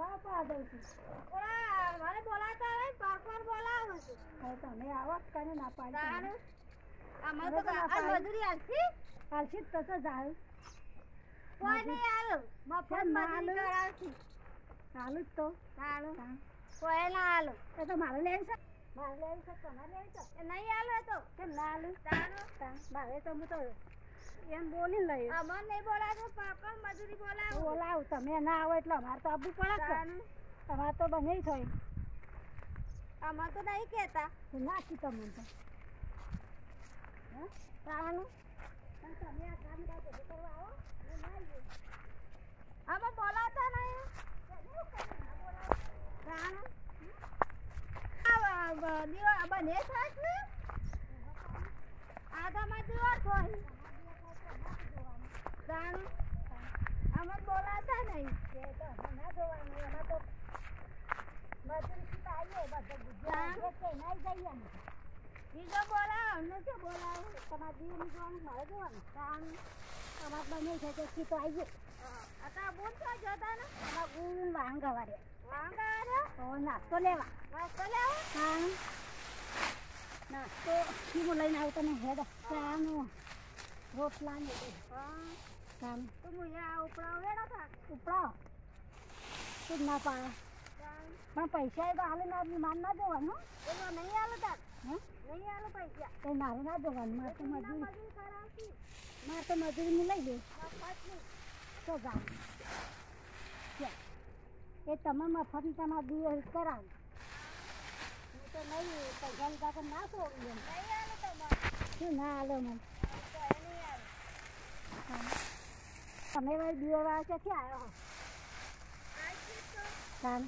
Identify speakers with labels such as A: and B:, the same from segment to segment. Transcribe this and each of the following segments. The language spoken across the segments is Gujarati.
A: દવા પા દઉં છું.
B: મને બોલાતા હોય પાકવાર બોલાવું છું.
A: હવે તમે આવો કને ના પાડી.
B: અમાર તો આ મજૂરી આલસી
A: આલસી તો તો જાવ.
B: કોઈ નહીં આલો મફત મજૂરી કરાવતી.
A: આલુ તો
B: આલો કોઈ ના આલો.
A: એ તો મારે લેવી છે. મારે લેવી છે તમારે લેવી છે.
B: એ નહીં આલો તો
A: કેમ ના આલુ? મારે તો હું તો એમ બોલી લઈ.
B: અમાર નહીં બોલાવો પાકવાર મજૂરી બોલાવો.
A: બોલાવું તમે ના આવો એટલે અમારે તો આવવું પડે. તમારે તો બને થઈ.
B: અમાર તો નહીં કહેતા.
A: નાખી તમને તો
B: તાનું
A: તમે આ કામ કરવા આવો.
B: આમાં બોલાતા નહીં. બને થાય છે આધામાં દીવા થોડી આમાં બોલાતા નહીં.
A: ના જોવાનું એમાં તો મજૂરી આવીએ બધા ગુજરાત
B: બીજો બોલાવો નથી બોલાવો.
A: તમારે દીવની જોવાનું મારે જોવાનું. તમારે બને છે તો ખીતો આવીએ.
B: અત્યારે બૂટ તો જોતા ને
A: તમારે ગુણ વાંગા વારે
B: વાંગા
A: નાસ્તો લેવા.
B: નાસ્તો લેવો.
A: હા નાસ્તો કીમો લઈને આવું તમે હેડ ચાનું રોટલા ને કામ
B: તો હું આ ઉપડાવ વેડા થા
A: ઉપડાવ શું ના પાડે. પણ પૈસા એ તો હાલે ના માન ના જવાનું.
B: એનો નહીં આલો તાર
A: હે
B: નહીં આલો પૈસા.
A: એ મારે ના જવાનું. મારે તો મજૂરી
B: મજૂરી કરાવતી.
A: મારે તો મજૂરી લઈ દે તો જા એ તમે મફત તમારે દિવસ કરાવ. હું તો નહીં પૈસા લીધા તો ના છોડું એમ.
B: નહીં આલો તમારે
A: શું ના હાલો મને.
B: નહીં આલો.
A: તમે ભાઈ દિવસ ક્યાંથી આવ્યો કામ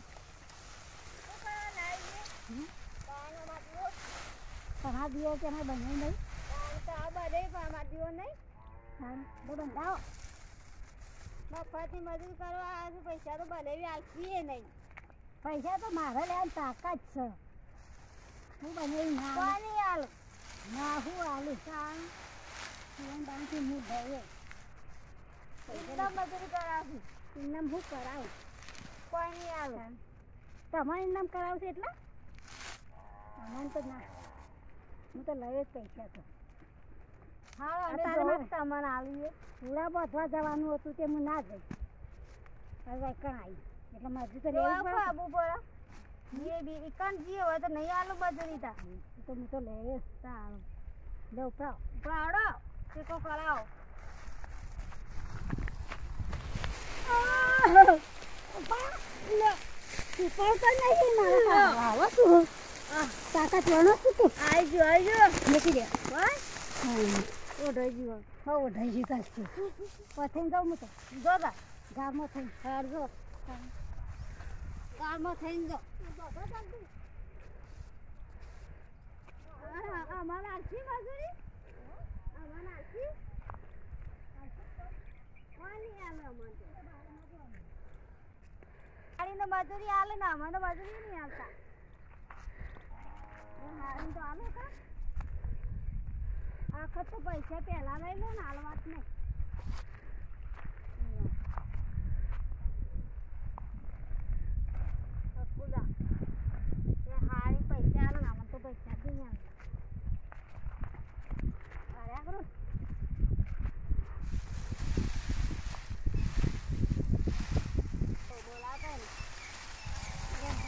A: તમારા દિવસ એમાં બને નહીં. હા તો બંધાવો.
B: મફતની મજૂરી કરવા આવે પૈસા તો ભલે આલસીએ નહીં.
A: પૈસા તો મારે લેવાની તાકાત છે. હું બને ના
B: કોની આલો
A: ના હું આલું બાંધી હું ભરે
B: એટલા મજૂરી કરાવશું.
A: એમ હું કરાવું.
B: કોની આલો
A: તમારે નામ કરાવશે એટલે અમારે તો ના. હું તો લઈ જ પૈસા તો.
B: હા
A: તમને આવીએ પૂરા બધવા જવાનું હતું તે હું ના જઈ. હવે કણ આવી એટલે મજૂરી તો લેવી પડે.
B: આબુ પડે એ બી ઇકન જી હોય તો નહીં આલો મજૂરી તા
A: તો હું તો લઈ તારું લે ઉપરાવ
B: પાડો ટેકો કરાવો.
A: તાકાત વણો છું તું.
B: આઈ
A: મૂકી દે.
B: ઓઢાઈ ગયો.
A: હા ઓઢાઈ ગયું ચાલશે. પથઈને જાઉં હું તો
B: જોગા
A: ગામમાં થઈને
B: હરજો ગામમાં થઈને જો અમારે આરસી મજૂરી અમારે આરસી કોની આલે અમારે હારીને મજૂરી આલે ને અમારે મજૂરી નહીં આવતા. હારીને તો આલે કા આખત તો પૈસા પહેલા લઈ લો ને હાલવાત નહીં. હારી પૈસા આલે ને આમાં તો પૈસા બી નહીં આવ્યા કરું. બોલાતા ને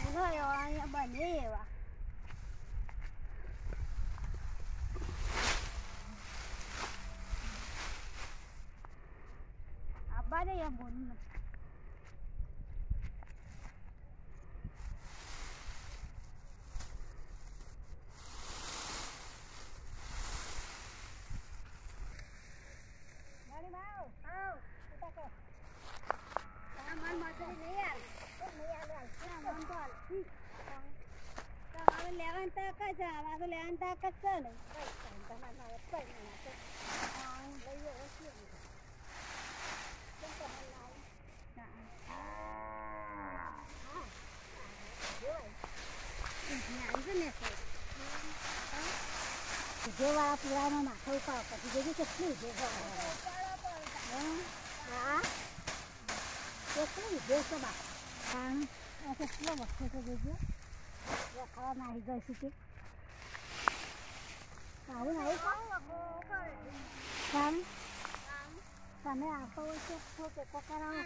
B: ભૂલો એવા અહીંયા બને એવા. આબા દે એમ બોલું નથી. લેવાની તાકાત છે આમાં તો લેવાની તાકાત છે ને.
A: જેવા પુરાનો માથો ઉપાડ પછી જોયું કેટલી હા કેટલી ઉભે છે બા કારણ આ કેટલો વખતે તો જોજો ખાવા નાહી જાય છે કે આવું ને આવું કારણ તમે આવતો હોય તો ટેકો કરાવો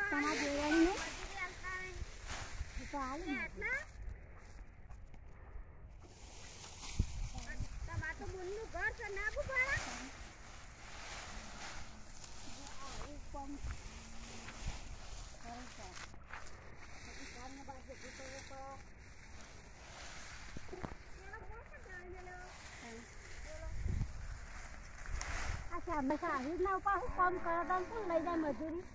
A: તમારા જોડવાની ને તો હાલ ને
B: તમારે તો બુનનું ઘર છે નાખવું પડે
A: અમે સારી ના પાછું કામ કરો તો શું લઈ જાય મજૂરી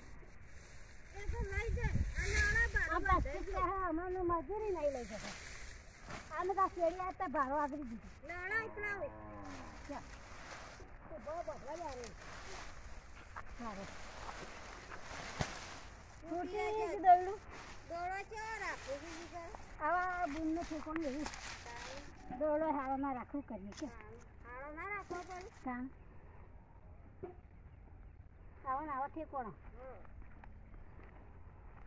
B: એ તો લઈ જાય અને આળા ભાડું
A: અમને મજૂરી નહીં લઈ શકે આને તો શેરી આવતા ભાડો આગળ દીધું
B: લડા ઉપડાવે
A: બહુ બધવા જાય સારું છૂટી ગયું દોડું
B: દોડો ચો રાખો બીજી કર
A: આવા બૂનને ઠેકોણ એવું દોડો હારો ના રાખવું કરીએ કે
B: આળો ના રાખવો પડે
A: કામ આવો ને આવો ઠેકોણો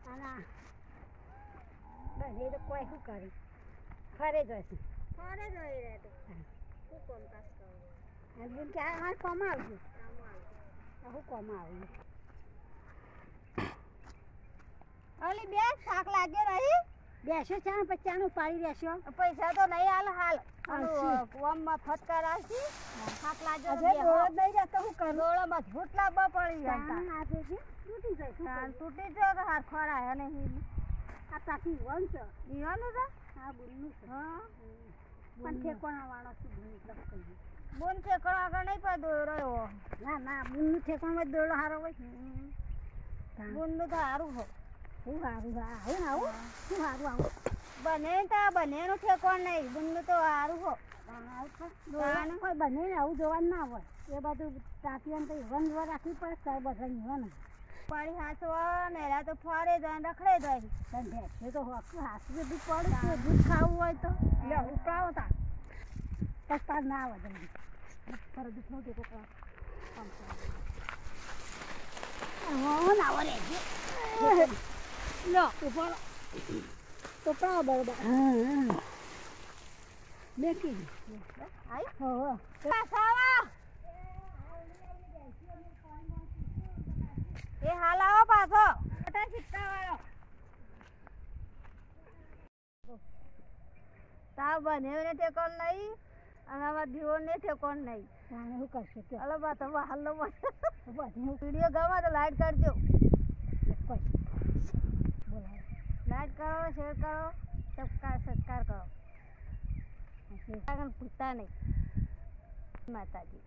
A: અને બસ એ તો કોઈ શું કરી ફરે જ હશે
B: ફરે જ હોય રહે તો શું કોમ કાસ કરવું
A: બૂન ક્યારે અમારે કોમ આવજો
B: કામ આવે
A: શું કોમ આવ્યું
B: અલી બે શાક લાગે રહી
A: બેસો ચાણ પછી ચાણ પાડી રહેશો
B: પૈસા તો નહીં હાલ હાલ
A: આવશે.
B: કોમમાં ફટકાર આવશે શાક લાગે
A: હજે દોડ નહીં જતો શું કરું
B: દોડો મજબૂત લાવવા પડી
A: ચાણ આજે છે તૂટી જાય શું
B: તાન
A: કરું?
B: તૂટી જો કે હાર ખોરાય નહીં
A: આ તાકી વન છે
B: ઈવાનું છે
A: આ બૂનનું છે
B: હા
A: પણ ઠેકોણા વાળો શું બૂન એટલે કહ્યું
B: બોન ઠેકડો આગળ નહીં પડો રહ્યો
A: ના ના બૂનનું ઠેકોણમાં દોડો સારો હોય
B: બોનનું તો સારું હો
A: શું સારું આવું ને આવું શું સારું આવું
B: બને તો બનેનું ઠેકોણ નહીં બોનનું તો સારું હો
A: દોડવાનું કોઈ બને ને આવું જોવાનું ના હોય એ બધું ટાંકીને તો વન રાખવી પડે સર બધા ને
B: પાણી હાથવા ને એરા તો ફરે જાય રખડે જાય
A: એ તો હાથમાં દૂધ પડે છે દૂધ ખાવું હોય તો લે ઉપાડો તા બસ તાર ના આવે જલ્દી તારે દૂધ નો ટેકો કર ના આવે રે લો ઉપાડો તો પાવ બરોબર હા બેઠી
B: આઈ
A: હો
B: સાવા એ હાલ આવો પાછો મોટા સિક્કા વાળો તા બનેવને ઠેકોણ નહીં અને આમાં દીવોને ઠેકોણ નહીં
A: તાણે શું કરશે કે
B: અલે બા તો હાલ
A: બધી
B: વિડીયો ગમે તો લાઈક કરજો
A: કોઈ બોલાવે
B: લાઈક કરો શેર કરો સબસ્ક્રાઈબ કરો ભૂલતા નહીં માતાજી